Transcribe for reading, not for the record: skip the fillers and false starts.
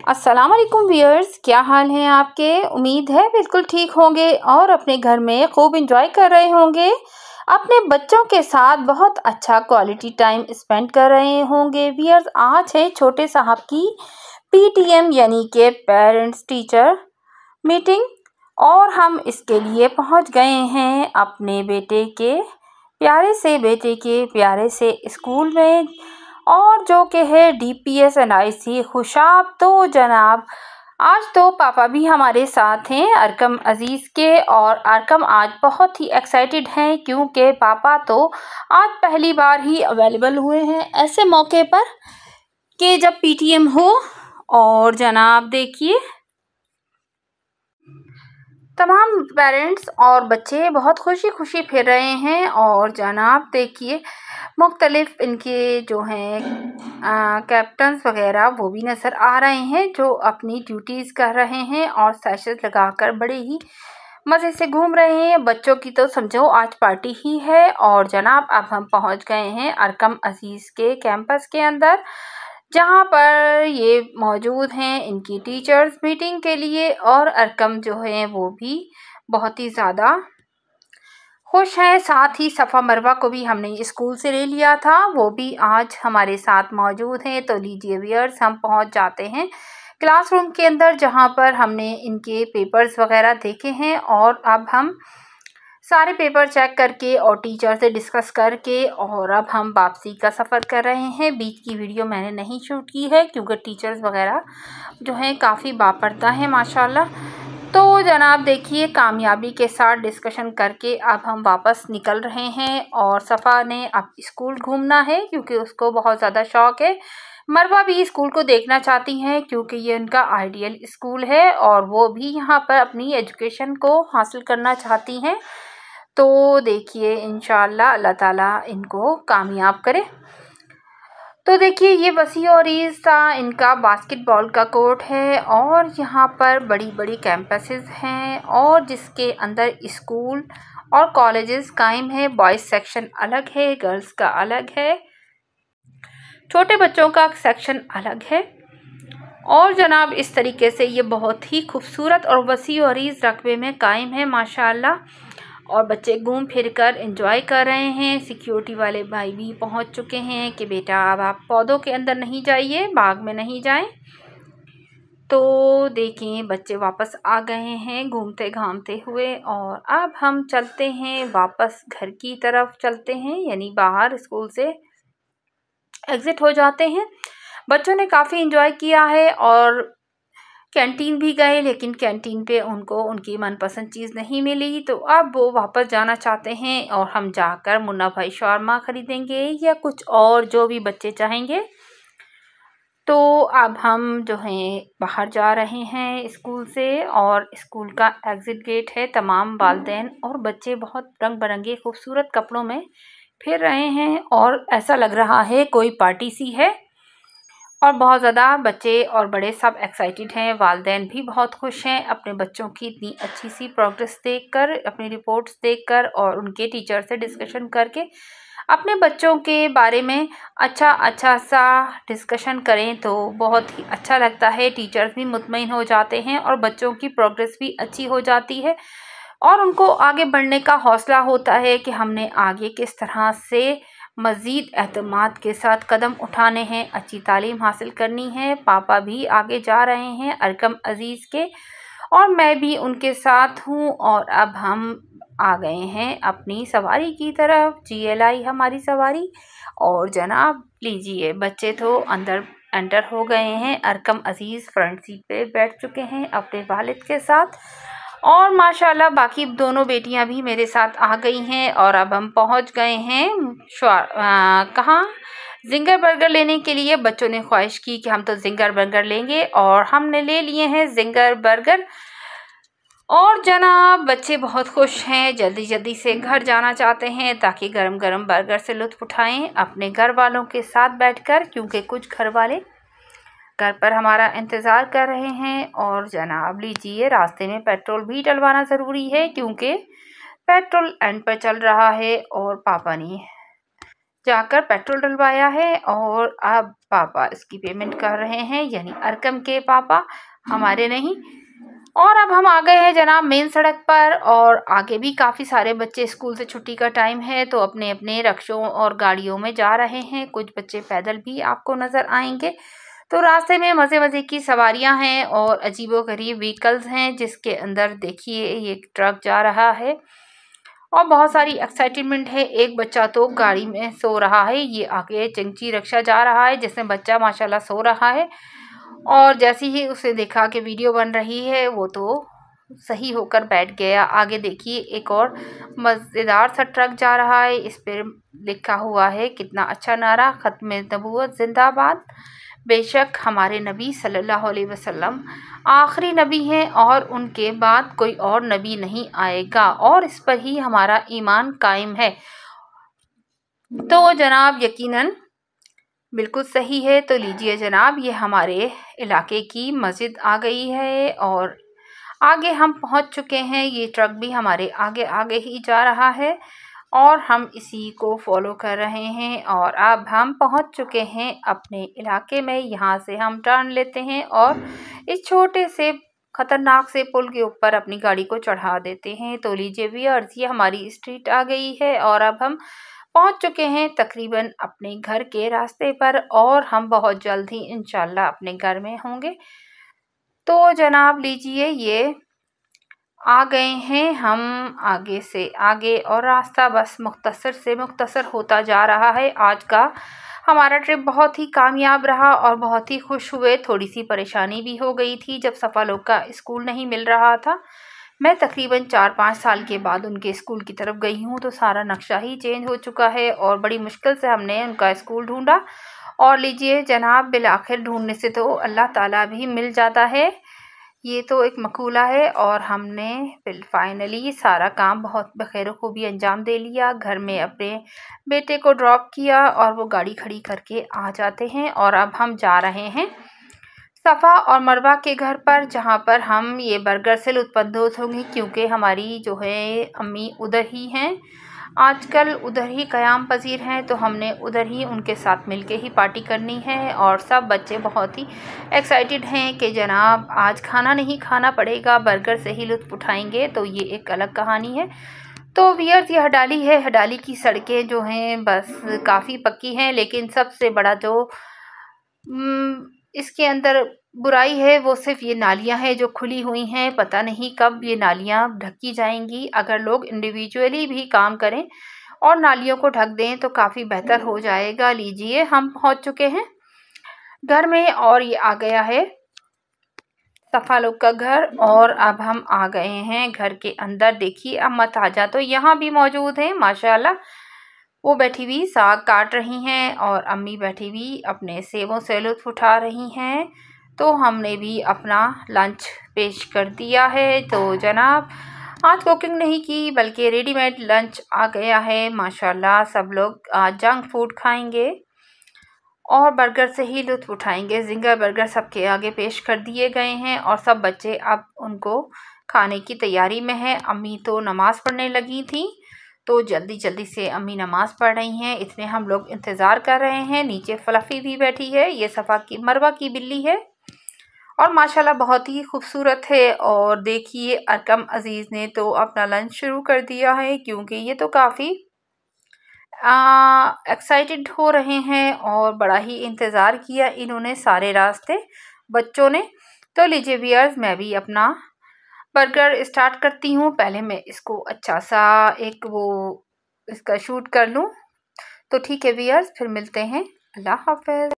अस्सलाम वालेकुम व्यूअर्स, क्या हाल हैं आपके। उम्मीद है बिल्कुल ठीक होंगे और अपने घर में खूब एंजॉय कर रहे होंगे। अपने बच्चों के साथ बहुत अच्छा क्वालिटी टाइम स्पेंड कर रहे होंगे। व्यूअर्स, आज है छोटे साहब की पीटीएम यानी कि पेरेंट्स टीचर मीटिंग और हम इसके लिए पहुंच गए हैं अपने बेटे के प्यारे से स्कूल में, और जो कि है डीपीएस एनआईसी खुशाब। तो जनाब, आज तो पापा भी हमारे साथ हैं अरकम अजीज़ के, और अरकम आज बहुत ही एक्साइटेड हैं क्योंकि पापा तो आज पहली बार ही अवेलेबल हुए हैं ऐसे मौके पर कि जब पीटीएम हो। और जनाब देखिए, तमाम पेरेंट्स और बच्चे बहुत खुशी खुशी फिर रहे हैं। और जनाब देखिए, मुख्तलिफ इनके जो हैं कैप्टन्स वगैरह वो भी नज़र आ रहे हैं जो अपनी ड्यूटीज़ कर रहे हैं और सेशंस लगाकर बड़े ही मज़े से घूम रहे हैं। बच्चों की तो समझो आज पार्टी ही है। और जनाब, अब हम पहुंच गए हैं अरकम अजीज़ के कैंपस के अंदर, जहां पर ये मौजूद हैं इनकी टीचर्स मीटिंग के लिए। और अरकम जो है वो भी बहुत ही ज़्यादा खुश हैं। साथ ही सफ़ा मरवा को भी हमने स्कूल से ले लिया था, वो भी आज हमारे साथ मौजूद हैं। तो लीजिए व्यूअर्स, हम पहुंच जाते हैं क्लासरूम के अंदर, जहां पर हमने इनके पेपर्स वगैरह देखे हैं। और अब हम सारे पेपर चेक करके और टीचर से डिस्कस करके और अब हम वापसी का सफ़र कर रहे हैं। बीच की वीडियो मैंने नहीं शूट की है क्योंकि टीचर्स वगैरह जो हैं काफ़ी बापर्दा हैं माशाल्लाह। तो जनाब देखिए, कामयाबी के साथ डिस्कशन करके अब हम वापस निकल रहे हैं। और सफ़ा ने अब स्कूल घूमना है क्योंकि उसको बहुत ज़्यादा शौक़ है। मरवा भी स्कूल को देखना चाहती हैं क्योंकि ये उनका आइडियल स्कूल है और वो भी यहाँ पर अपनी एजुकेशन को हासिल करना चाहती हैं। तो देखिए, इंशाअल्लाह अल्लाह ताला इनको कामयाब करे। तो देखिए, ये वसी और ईसा इनका बास्केटबॉल का कोर्ट है और यहाँ पर बड़ी बड़ी कैंपसेस हैं और जिसके अंदर स्कूल और कॉलेजेस कायम है। बॉयज़ सेक्शन अलग है, गर्ल्स का अलग है, छोटे बच्चों का सेक्शन अलग है। और जनाब इस तरीके से ये बहुत ही खूबसूरत और वसी और ईज़ रकबे में कायम है माशाअल्लाह। और बच्चे घूम फिर कर एंजॉय कर रहे हैं। सिक्योरिटी वाले भाई भी पहुंच चुके हैं कि बेटा अब आप पौधों के अंदर नहीं जाइए, बाग में नहीं जाएं। तो देखें, बच्चे वापस आ गए हैं घूमते घामते हुए। और अब हम चलते हैं वापस घर की तरफ चलते हैं, यानी बाहर स्कूल से एग्ज़िट हो जाते हैं। बच्चों ने काफ़ी एंजॉय किया है और कैंटीन भी गए, लेकिन कैंटीन पे उनको उनकी मनपसंद चीज़ नहीं मिली। तो अब वो वापस जाना चाहते हैं और हम जाकर मुन्ना भाई शौरमा ख़रीदेंगे या कुछ और जो भी बच्चे चाहेंगे। तो अब हम जो हैं बाहर जा रहे हैं स्कूल से, और स्कूल का एग्ज़िट गेट है। तमाम वालिदैन और बच्चे बहुत रंग बिरंगे खूबसूरत कपड़ों में फिर रहे हैं और ऐसा लग रहा है कोई पार्टी सी है। और बहुत ज़्यादा बच्चे और बड़े सब एक्साइटेड हैं। वालिदैन भी बहुत खुश हैं अपने बच्चों की इतनी अच्छी सी प्रोग्रेस देखकर, अपनी रिपोर्ट्स देखकर और उनके टीचर से डिस्कशन करके अपने बच्चों के बारे में अच्छा सा डिस्कशन करें तो बहुत ही अच्छा लगता है। टीचर्स भी मुतमईन हो जाते हैं और बच्चों की प्रोग्रेस भी अच्छी हो जाती है और उनको आगे बढ़ने का हौसला होता है कि हमने आगे किस तरह से मज़ीद एतमाद के साथ कदम उठाने हैं, अच्छी तालीम हासिल करनी है। पापा भी आगे जा रहे हैं अरकम अजीज़ के और मैं भी उनके साथ हूँ। और अब हम आ गए हैं अपनी सवारी की तरफ, जीएलआई हमारी सवारी। और जनाब लीजिए, बच्चे तो अंदर एंटर हो गए हैं। अरकम अजीज़ फ्रंट सीट पे बैठ चुके हैं अपने वालिद के साथ और माशाल्लाह बाकी दोनों बेटियां भी मेरे साथ आ गई हैं। और अब हम पहुंच गए हैं कहाँ, जिंगर बर्गर लेने के लिए। बच्चों ने ख्वाहिश की कि हम तो जिंगर बर्गर लेंगे और हमने ले लिए हैं जिंगर बर्गर। और जनाब बच्चे बहुत खुश हैं, जल्दी जल्दी से घर जाना चाहते हैं ताकि गरम गरम बर्गर से लुत्फ़ उठाएं अपने घर वालों के साथ बैठकर, क्योंकि कुछ घर वाले घर पर हमारा इंतज़ार कर रहे हैं। और जनाब लीजिए, रास्ते में पेट्रोल भी डलवाना ज़रूरी है क्योंकि पेट्रोल एंड पर चल रहा है और पापा ने जाकर पेट्रोल डलवाया है और अब पापा इसकी पेमेंट कर रहे हैं, यानी अरकम के पापा, हमारे नहीं। और अब हम आ गए हैं जनाब मेन सड़क पर, और आगे भी काफ़ी सारे बच्चे, स्कूल से छुट्टी का टाइम है तो अपने अपने रिक्शों और गाड़ियों में जा रहे हैं। कुछ बच्चे पैदल भी आपको नज़र आएंगे। तो रास्ते में मज़े मज़े की सवारियां हैं और अजीबोगरीब व्हीकल्स हैं, जिसके अंदर देखिए ये ट्रक जा रहा है और बहुत सारी एक्साइटमेंट है। एक बच्चा तो गाड़ी में सो रहा है। ये आगे चंकी रिक्शा जा रहा है जिसमें बच्चा माशाल्लाह सो रहा है, और जैसे ही उसे देखा कि वीडियो बन रही है वो तो सही होकर बैठ गया। आगे देखिए एक और मज़ेदार सा ट्रक जा रहा है, इस पर लिखा हुआ है कितना अच्छा नारा, ख़त्म नबूवत जिंदाबाद। बेशक हमारे नबी सल्लल्लाहु अलैहि वसल्लम आखिरी नबी हैं और उनके बाद कोई और नबी नहीं आएगा, और इस पर ही हमारा ईमान कायम है। तो जनाब यकीनन बिल्कुल सही है। तो लीजिए जनाब, ये हमारे इलाके की मस्जिद आ गई है और आगे हम पहुंच चुके हैं। ये ट्रक भी हमारे आगे आगे ही जा रहा है और हम इसी को फॉलो कर रहे हैं, और अब हम पहुंच चुके हैं अपने इलाके में। यहाँ से हम टर्न लेते हैं और इस छोटे से खतरनाक से पुल के ऊपर अपनी गाड़ी को चढ़ा देते हैं। तो लीजिए व्यूअर्स, ये हमारी स्ट्रीट आ गई है और अब हम पहुंच चुके हैं तकरीबन अपने घर के रास्ते पर, और हम बहुत जल्द ही इंशाल्लाह अपने घर में होंगे। तो जनाब लीजिए ये आ गए हैं हम आगे से आगे, और रास्ता बस मुख्तसर से मुख्तसर होता जा रहा है। आज का हमारा ट्रिप बहुत ही कामयाब रहा और बहुत ही खुश हुए। थोड़ी सी परेशानी भी हो गई थी जब सफ़ा लोग का स्कूल नहीं मिल रहा था। मैं तकरीबन 4-5 साल के बाद उनके स्कूल की तरफ गई हूँ, तो सारा नक्शा ही चेंज हो चुका है और बड़ी मुश्किल से हमने उनका स्कूल ढूंढा। और लीजिए जनाब, बिलाखिर ढूंढने से तो अल्लाह ताला भी मिल जाता है, ये तो एक मकूला है। और हमने फाइनली सारा काम बहुत बखैर खूबी अंजाम दे लिया। घर में अपने बेटे को ड्रॉप किया और वो गाड़ी खड़ी करके आ जाते हैं, और अब हम जा रहे हैं सफ़ा और मरवा के घर पर, जहाँ पर हम ये बर्गर से लुत्फ़अंदोज़ होंगे, क्योंकि हमारी जो है अम्मी उधर ही हैं, आजकल उधर ही क़याम पज़ीर हैं। तो हमने उधर ही उनके साथ मिलके ही पार्टी करनी है, और सब बच्चे बहुत ही एक्साइटेड हैं कि जनाब आज खाना नहीं खाना पड़ेगा, बर्गर से ही लुत्फ़ उठाएंगे। तो ये एक अलग कहानी है। तो व्यूअर्स, ये हडाली है। हडाली की सड़कें जो हैं बस काफ़ी पक्की हैं, लेकिन सबसे बड़ा जो इसके अंदर बुराई है वो सिर्फ ये नालियाँ हैं जो खुली हुई हैं। पता नहीं कब ये नालियाँ ढकी जाएंगी। अगर लोग इंडिविजुअली भी काम करें और नालियों को ढक दें तो काफ़ी बेहतर हो जाएगा। लीजिए हम पहुंच चुके हैं घर में, और ये आ गया है सफ़ा लोग का घर, और अब हम आ गए हैं घर के अंदर। देखिए अम्मा ताजा तो यहाँ भी मौजूद हैं माशाल्लाह, वो बैठी हुई साग काट रही हैं और अम्मी बैठी हुई अपने सेबों से लुत्फ़ उठा रही हैं। तो हमने भी अपना लंच पेश कर दिया है। तो जनाब आज कुकिंग नहीं की बल्कि रेडीमेड लंच आ गया है माशाल्लाह। सब लोग आज जंक फूड खाएंगे और बर्गर से ही लुत्फ़ उठाएंगे। जिंगर बर्गर सबके आगे पेश कर दिए गए हैं और सब बच्चे अब उनको खाने की तैयारी में है। अम्मी तो नमाज़ पढ़ने लगी थी, तो जल्दी जल्दी से अम्मी नमाज़ पढ़ रही हैं, इसमें हम लोग इंतज़ार कर रहे हैं। नीचे फ्लफ़ी भी बैठी है, ये सफ़ा की मरवा की बिल्ली है और माशाल्लाह बहुत ही खूबसूरत है। और देखिए अरकम अज़ीज़ ने तो अपना लंच शुरू कर दिया है, क्योंकि ये तो काफ़ी एक्साइटेड हो रहे हैं और बड़ा ही इंतज़ार किया इन्होंने सारे रास्ते बच्चों ने। तो लीजिए व्यूअर्स, मैं भी अपना बर्गर स्टार्ट करती हूँ। पहले मैं इसको अच्छा सा एक वो इसका शूट कर लूँ। तो ठीक है व्यूअर्स, फिर मिलते हैं। अल्लाह हाफ़िज़।